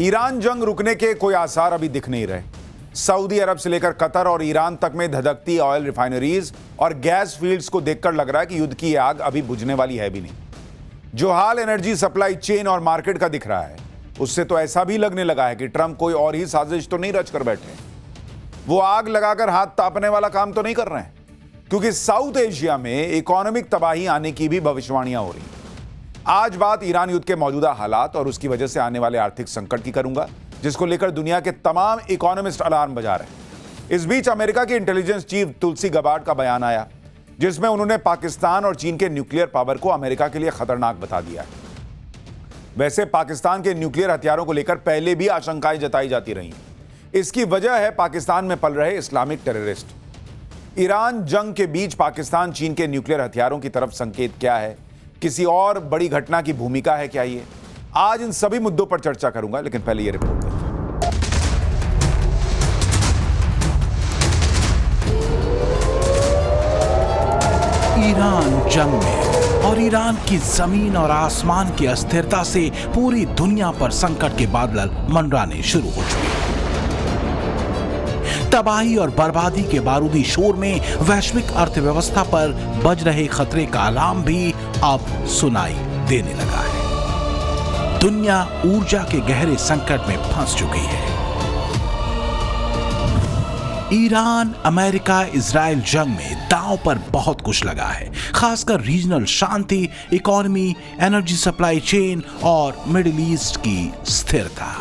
Iran जंग रुकने के कोई आसार अभी दिख नहीं रहे। सऊदी अरब से लेकर कतर और ईरान तक में धधकती ऑयल रिफाइनरीज और गैस फील्ड्स को देखकर लग रहा है कि युद्ध की आग अभी बुझने वाली है भी नहीं। जो हाल एनर्जी सप्लाई चेन और मार्केट का दिख रहा है, उससे तो ऐसा भी लगने लगा है कि ट्रंप कोई और ही साजिश तो नहीं रच कर बैठे। वो आग लगाकर हाथ तापने वाला काम तो नहीं कर रहे हैं, क्योंकि साउथ एशिया में इकोनॉमिक तबाही आने की भी भविष्यवाणियां हो रही हैं। आज बात ईरान युद्ध के मौजूदा हालात और उसकी वजह से आने वाले आर्थिक संकट की करूंगा, जिसको लेकर दुनिया के तमाम इकोनॉमिस्ट अलार्म बजा रहे हैं। इस बीच अमेरिका की इंटेलिजेंस चीफ तुलसी गबार्ड का बयान आया, जिसमें उन्होंने पाकिस्तान और चीन के न्यूक्लियर पावर को अमेरिका के लिए खतरनाक बता दिया है। वैसे पाकिस्तान के न्यूक्लियर हथियारों को लेकर पहले भी आशंकाएं जताई जाती रही हैं। इसकी वजह है पाकिस्तान में पल रहे इस्लामिक टेररिस्ट। ईरान जंग के बीच पाकिस्तान चीन के न्यूक्लियर हथियारों की तरफ संकेत क्या है, किसी और बड़ी घटना की भूमिका है क्या? ये आज इन सभी मुद्दों पर चर्चा करूंगा, लेकिन पहले ये रिपोर्ट देखिए। ईरान जंग में और ईरान की जमीन और आसमान की अस्थिरता से पूरी दुनिया पर संकट के बादल मंडराने शुरू हो चुके हैं। तबाही और बर्बादी के बारूदी शोर में वैश्विक अर्थव्यवस्था पर बज रहे खतरे का अलार्म भी अब सुनाई देने लगा है। दुनिया ऊर्जा के गहरे संकट में फंस चुकी है। ईरान, अमेरिका, इजराइल जंग में दांव पर बहुत कुछ लगा है, खासकर रीजनल शांति, इकोनॉमी, एनर्जी सप्लाई चेन और मिडिल ईस्ट की स्थिरता।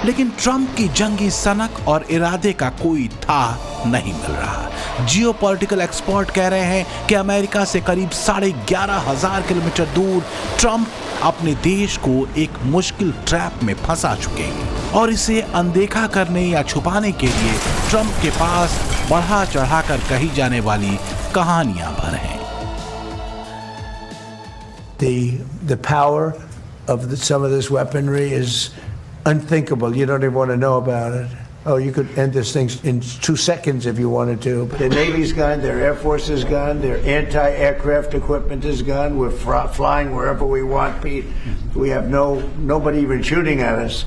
लेकिन ट्रंप की जंगी सनक और इरादे का कोई था नहीं मिल रहा। जियोपॉलिटिकल एक्सपर्ट कह रहे हैं कि अमेरिका से करीब 11,500 किलोमीटर दूर ट्रंप अपने देश को एक मुश्किल ट्रैप में फंसा चुके हैं और इसे अनदेखा करने या छुपाने के लिए ट्रंप के पास बढ़ा चढ़ाकर कही जाने वाली कहानियां भर हैं। The power of some of this weaponry is unthinkable. You don't even want to know about it. Oh, you could end this thing in 2 seconds if you wanted to. The Navy's gone, their Air Force is gone, their anti-aircraft equipment is gone. We're flying wherever we want, Pete. We have nobody even shooting at us.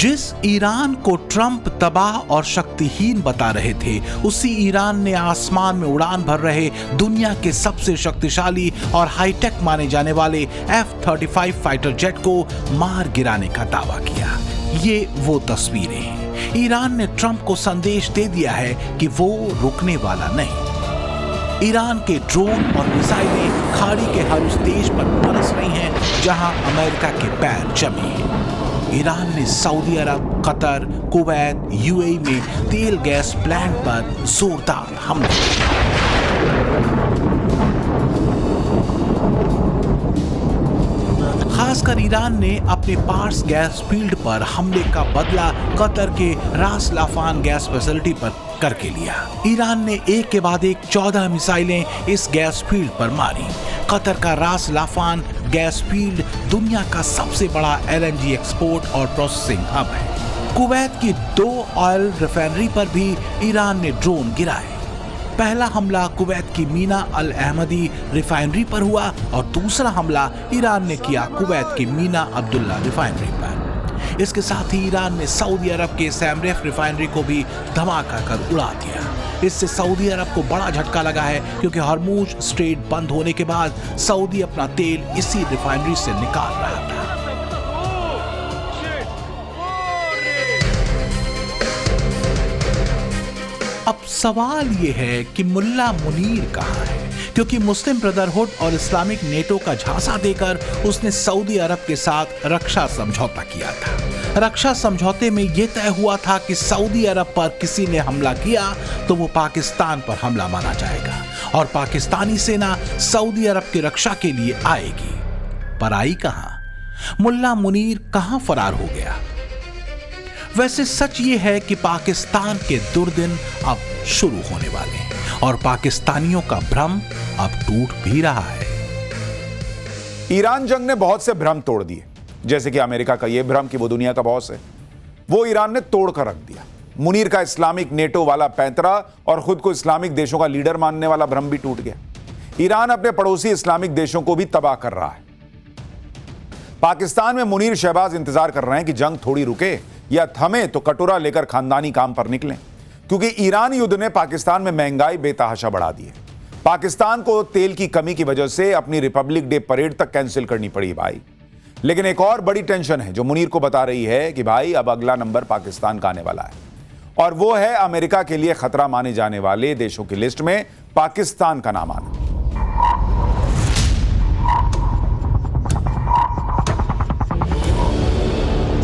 जिस Iran को Trump तबाह और शक्तिहीन बता रहे थे, उसी Iran ने आसमान में उड़ान भर रहे दुनिया के सबसे शक्तिशाली और हाईटेक माने जाने वाले F-35 फाइटर जेट को मार गिराने का दावा किया। ये वो तस्वीरें हैं। ईरान ने ट्रंप को संदेश दे दिया है कि वो रुकने वाला नहीं। ईरान के ड्रोन और मिसाइलें खाड़ी के हर उस देश पर बरस रही हैं जहां अमेरिका के पैर जमे हैं। ईरान ने सऊदी अरब, कतर, कुवैत, यूएई में तेल गैस प्लांट पर जोरदार हमले किए। खासकर ईरान ने अपने पार्स गैस फील्ड पर हमले का बदला कतर के रास लाफान गैस फैसिलिटी पर करके लिया। ईरान ने एक के बाद एक 14 मिसाइलें इस गैस फील्ड पर मारी। कतर का रास लाफान गैस फील्ड दुनिया का सबसे बड़ा LNG एक्सपोर्ट और प्रोसेसिंग हब है। कुवैत की 2 ऑयल रिफाइनरी पर भी ईरान ने ड्रोन गिराए। पहला हमला कुवैत की मीना अल अहमदी रिफाइनरी पर हुआ और दूसरा हमला ईरान ने किया कुवैत की मीना अब्दुल्ला रिफाइनरी पर। इसके साथ ही ईरान ने सऊदी अरब के सैमरेफ रिफाइनरी को भी धमाका कर उड़ा दिया। इससे सऊदी अरब को बड़ा झटका लगा है, क्योंकि हरमुज स्ट्रेट बंद होने के बाद सऊदी अपना तेल इसी रिफाइनरी से निकाल रहा था। अब सवाल यह है कि मुल्ला मुनीर कहां है, क्योंकि मुस्लिम ब्रदरहुड और इस्लामिक नेटो का झांसा देकर उसने सऊदी अरब के साथ रक्षा समझौता किया था। रक्षा समझौते में यह तय हुआ था कि सऊदी अरब पर किसी ने हमला किया तो वो पाकिस्तान पर हमला माना जाएगा और पाकिस्तानी सेना सऊदी अरब की रक्षा के लिए आएगी। पर आई कहां? मुल्ला मुनीर कहां फरार हो गया? वैसे सच ये है कि पाकिस्तान के दुर्दिन अब शुरू होने वाले हैं और पाकिस्तानियों का भ्रम अब टूट भी रहा है। ईरान जंग ने बहुत से भ्रम तोड़ दिए, जैसे कि अमेरिका का यह भ्रम कि वो दुनिया का बॉस है, वो ईरान ने तोड़ कर रख दिया। मुनीर का इस्लामिक नेटो वाला पैंतरा और खुद को इस्लामिक देशों का लीडर मानने वाला भ्रम भी टूट गया। ईरान अपने पड़ोसी इस्लामिक देशों को भी तबाह कर रहा है। पाकिस्तान में मुनीर शहबाज इंतजार कर रहे हैं कि जंग थोड़ी रुके या थमे तो कटोरा लेकर खानदानी काम पर निकलें, क्योंकि ईरान युद्ध ने पाकिस्तान में महंगाई बेतहाशा बढ़ा दी है। पाकिस्तान को तेल की कमी की वजह से अपनी रिपब्लिक डे परेड तक कैंसिल करनी पड़ी भाई। लेकिन एक और बड़ी टेंशन है जो मुनीर को बता रही है कि भाई अब अगला नंबर पाकिस्तान का आने वाला है, और वो है अमेरिका के लिए खतरा माने जाने वाले देशों की लिस्ट में पाकिस्तान का नाम आना।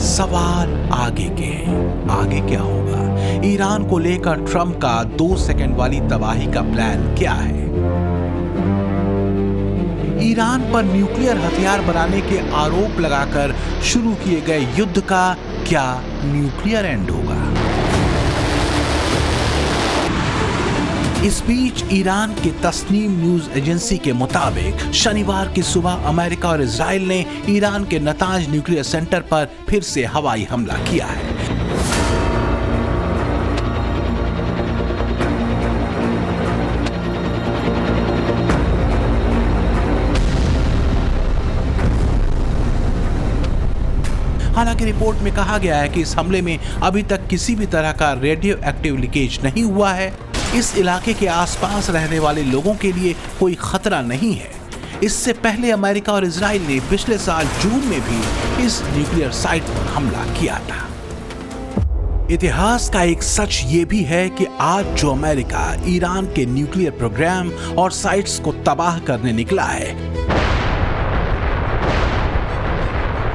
सवाल आगे के हैं। आगे क्या होगा? ईरान को लेकर ट्रंप का 2 सेकंड वाली तबाही का प्लान क्या है? ईरान पर न्यूक्लियर हथियार बनाने के आरोप लगाकर शुरू किए गए युद्ध का क्या न्यूक्लियर एंड होगा? इस बीच ईरान के तस्नीम न्यूज एजेंसी के मुताबिक शनिवार की सुबह अमेरिका और इजराइल ने ईरान के नतांज न्यूक्लियर सेंटर पर फिर से हवाई हमला किया है। हालांकि रिपोर्ट में कहा गया है कि इस हमले में अभी तक किसी भी तरह का रेडियो एक्टिव लीकेज नहीं हुआ है। इस इलाके के आसपास रहने वाले लोगों के लिए कोई खतरा नहीं है। इससे पहले अमेरिका और इजराइल ने पिछले साल जून में भी इस न्यूक्लियर साइट पर हमला किया था। इतिहास का एक सच ये भी है कि आज जो अमेरिका ईरान के न्यूक्लियर प्रोग्राम और साइट्स को तबाह करने निकला है,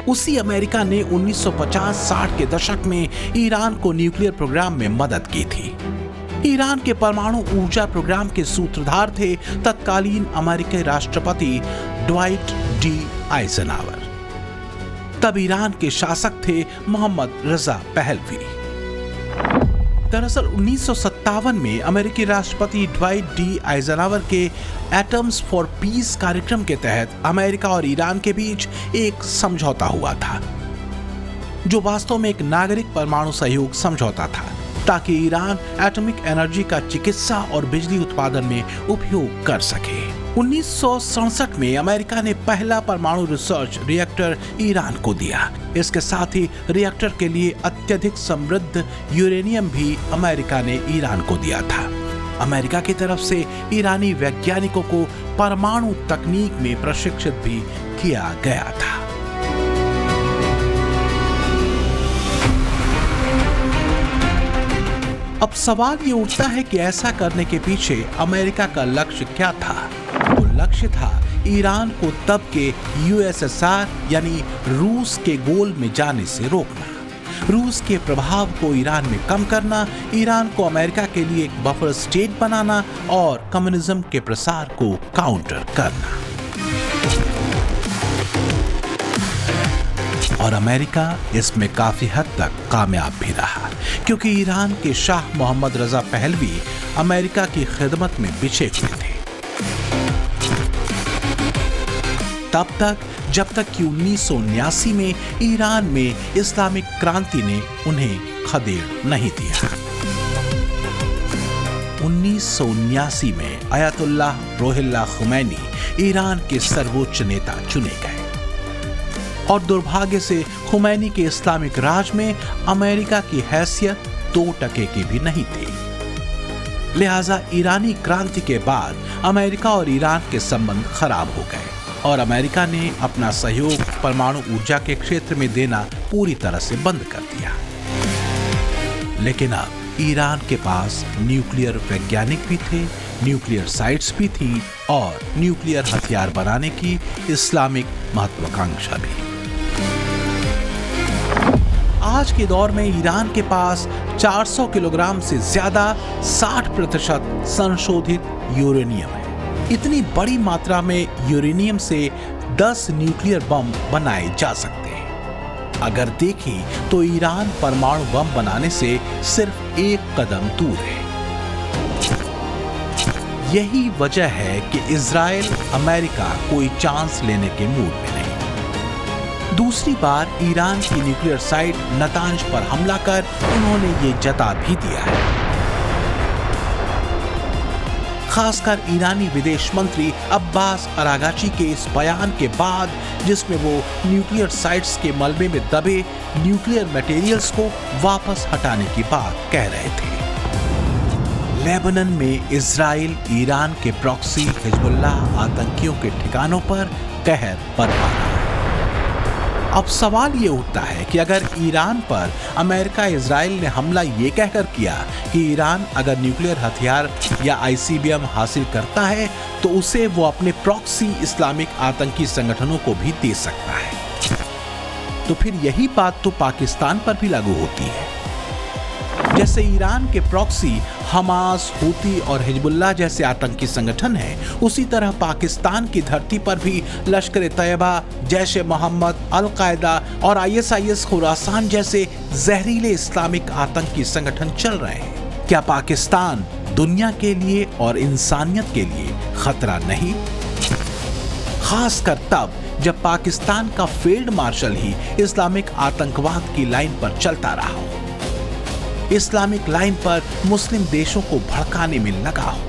उसी अमेरिका ने 1950-60 के दशक में ईरान को न्यूक्लियर प्रोग्राम में मदद की थी। ईरान के परमाणु ऊर्जा प्रोग्राम के सूत्रधार थे तत्कालीन अमेरिकी राष्ट्रपति ड्वाइट डी आइजनहावर। तब ईरान के शासक थे मोहम्मद रजा पहलवी। दरअसल 1957 में अमेरिकी राष्ट्रपति ड्वाइट डी आइजनहावर के एटम्स फॉर पीस कार्यक्रम के तहत अमेरिका और ईरान के बीच एक समझौता हुआ था, जो वास्तव में एक नागरिक परमाणु सहयोग समझौता था, ताकि ईरान एटॉमिक एनर्जी का चिकित्सा और बिजली उत्पादन में उपयोग कर सके। 1967 में अमेरिका ने पहला परमाणु रिसर्च रिएक्टर ईरान को दिया। इसके साथ ही रिएक्टर के लिए अत्यधिक समृद्ध यूरेनियम भी अमेरिका ने ईरान को दिया था। अमेरिका की तरफ से ईरानी वैज्ञानिकों को परमाणु तकनीक में प्रशिक्षित भी किया गया था। अब सवाल ये उठता है कि ऐसा करने के पीछे अमेरिका का लक्ष्य क्या था? वो लक्ष्य था ईरान को तब के यूएसएसआर यानी रूस के गोल में जाने से रोकना, रूस के प्रभाव को ईरान में कम करना, ईरान को अमेरिका के लिए एक बफर स्टेट बनाना और कम्युनिज्म के प्रसार को काउंटर करना। और अमेरिका इसमें काफी हद तक कामयाब भी रहा, क्योंकि ईरान के Shah Mohammad Reza Pahlavi America की खिदमत में बिछे हुए थे तब तक जब तक कि 1979 में ईरान में इस्लामिक क्रांति ने उन्हें खदेड़ नहीं दिया। 1979 में अयतुल्लाह रुहुल्लाह खुमैनी ईरान के सर्वोच्च नेता चुने गए, और दुर्भाग्य से खुमैनी के इस्लामिक राज में अमेरिका की हैसियत 2% की भी नहीं थी। लिहाजा ईरानी क्रांति के बाद अमेरिका और ईरान के संबंध खराब हो गए और अमेरिका ने अपना सहयोग परमाणु ऊर्जा के क्षेत्र में देना पूरी तरह से बंद कर दिया। लेकिन अब ईरान के पास न्यूक्लियर वैज्ञानिक भी थे, न्यूक्लियर साइट्स भी थी और न्यूक्लियर हथियार बनाने की इस्लामिक महत्वाकांक्षा भी। आज के दौर में ईरान के पास 400 किलोग्राम से ज्यादा 60% संशोधित यूरेनियम है। इतनी बड़ी मात्रा में यूरेनियम से 10 न्यूक्लियर बम बनाए जा सकते हैं। अगर देखें तो ईरान परमाणु बम बनाने से सिर्फ एक कदम दूर है। यही वजह है कि इजराइल अमेरिका कोई चांस लेने के मूड में नहीं। दूसरी बार ईरान की न्यूक्लियर साइट नतांज पर हमला कर उन्होंने ये जता भी दिया है। खासकर ईरानी विदेश मंत्री अब्बास अरागाची के इस बयान के बाद, जिसमें वो न्यूक्लियर साइट्स के मलबे में दबे न्यूक्लियर मटेरियल्स को वापस हटाने की बात कह रहे थे। लेबनान में इजराइल ईरान के प्रॉक्सी हिजबुल्लाह आतंकियों के ठिकानों पर कहर बरपा रहा है। अब सवाल ये उठता है कि अगर ईरान पर अमेरिका इजराइल ने हमला ये कहकर किया कि ईरान अगर न्यूक्लियर हथियार या ICBM हासिल करता है तो उसे वो अपने प्रॉक्सी इस्लामिक आतंकी संगठनों को भी दे सकता है, तो फिर यही बात तो पाकिस्तान पर भी लागू होती है। जैसे ईरान के प्रॉक्सी हमास, हूती और हिजबुल्लाह जैसे आतंकी संगठन हैं, उसी तरह पाकिस्तान की धरती पर भी लश्कर-ए-तैयबा, जैश-ए-मोहम्मद, अल-कायदा और ISIS खुरासान जैसे जहरीले इस्लामिक आतंकी संगठन चल रहे हैं। क्या पाकिस्तान दुनिया के लिए और इंसानियत के लिए खतरा नहीं? खासकर तब जब पाकिस्तान का फील्ड मार्शल ही इस्लामिक आतंकवाद की लाइन पर चलता रहा हो, इस्लामिक लाइन पर मुस्लिम देशों को भड़काने में लगा हो।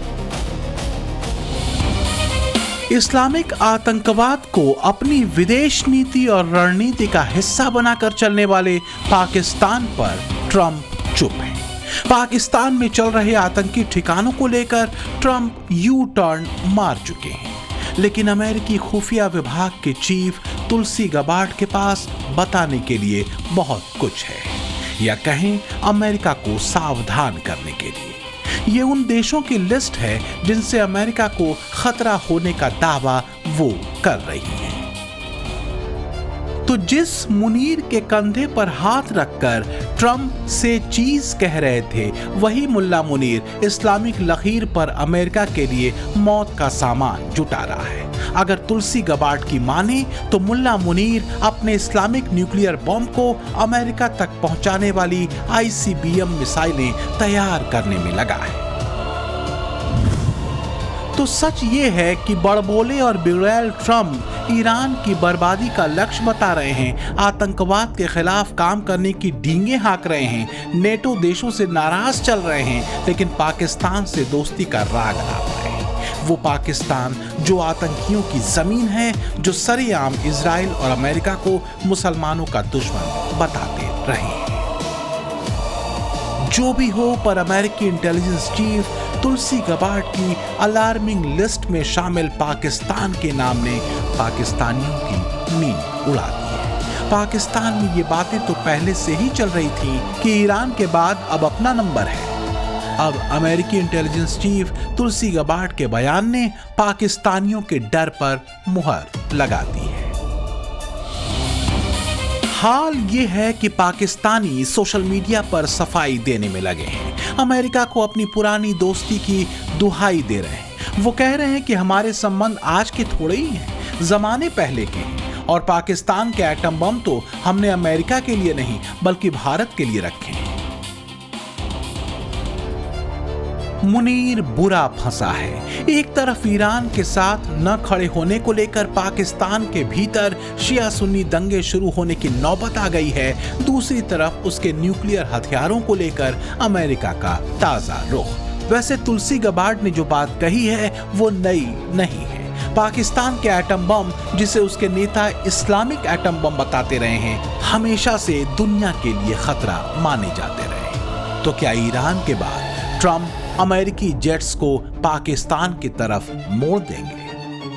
इस्लामिक आतंकवाद को अपनी विदेश नीति और रणनीति का हिस्सा बनाकर चलने वाले पाकिस्तान पर ट्रंप चुप है। पाकिस्तान में चल रहे आतंकी ठिकानों को लेकर ट्रंप यू टर्न मार चुके हैं, लेकिन अमेरिकी खुफिया विभाग के चीफ तुलसी गबार्ड के पास बताने के लिए बहुत कुछ है, या कहें अमेरिका को सावधान करने के लिए। ये उन देशों की लिस्ट है जिनसे अमेरिका को खतरा होने का दावा वो कर रही है। तो जिस मुनीर के कंधे पर हाथ रखकर ट्रंप से चीज कह रहे थे, वही मुल्ला मुनीर इस्लामिक लकीर पर अमेरिका के लिए मौत का सामान जुटा रहा है। अगर तुलसी गबार्ड की माने तो मुल्ला मुनीर अपने इस्लामिक न्यूक्लियर बॉम्ब को अमेरिका तक पहुंचाने वाली ICBM मिसाइलें तैयार करने में लगा है। तो सच ये है कि बड़बोले और बिगड़ैल ट्रंप ईरान की बर्बादी का लक्ष्य बता रहे हैं, आतंकवाद के खिलाफ काम करने की डींगे हाँक रहे हैं, नेटो देशों से नाराज चल रहे हैं, लेकिन पाकिस्तान से दोस्ती का राग लाप रहे हैं। वो पाकिस्तान जो आतंकियों की जमीन है, जो सरेआम इजराइल और अमेरिका को मुसलमानों का दुश्मन बताते रहे हैं। जो भी हो, पर अमेरिकी इंटेलिजेंस चीफ तुलसी गबार्ड की अलार्मिंग लिस्ट में शामिल पाकिस्तान के नाम ने पाकिस्तानियों की नींद उड़ा दी है। पाकिस्तान में ये बातें तो पहले से ही चल रही थी कि ईरान के बाद अब अपना नंबर है। अब अमेरिकी इंटेलिजेंस चीफ तुलसी गबार्ड के बयान ने पाकिस्तानियों के डर पर मुहर लगा दी है। हाल ये है कि पाकिस्तानी सोशल मीडिया पर सफाई देने में लगे हैं, अमेरिका को अपनी पुरानी दोस्ती की दुहाई दे रहे हैं। वो कह रहे हैं कि हमारे संबंध आज के थोड़े ही हैं, जमाने पहले के हैं, और पाकिस्तान के एटम बम तो हमने अमेरिका के लिए नहीं बल्कि भारत के लिए रखे हैं। मुनीर बुरा फंसा है। एक तरफ ईरान के साथ न खड़े होने को लेकर पाकिस्तान के भीतर शिया सुन्नी दंगे शुरू होने की नौबत आ गई है, दूसरी तरफ उसके न्यूक्लियर हथियारों को लेकर अमेरिका का ताजा रुख। वैसे तुलसी गबार्ड ने जो बात कही है वो नई नहीं है। पाकिस्तान के एटम बम, जिसे उसके नेता इस्लामिक एटम बम बताते रहे हैं, हमेशा से दुनिया के लिए खतरा माने जाते रहे। तो क्या ईरान के बाद ट्रंप अमेरिकी जेट्स को पाकिस्तान की तरफ मोड़ देंगे?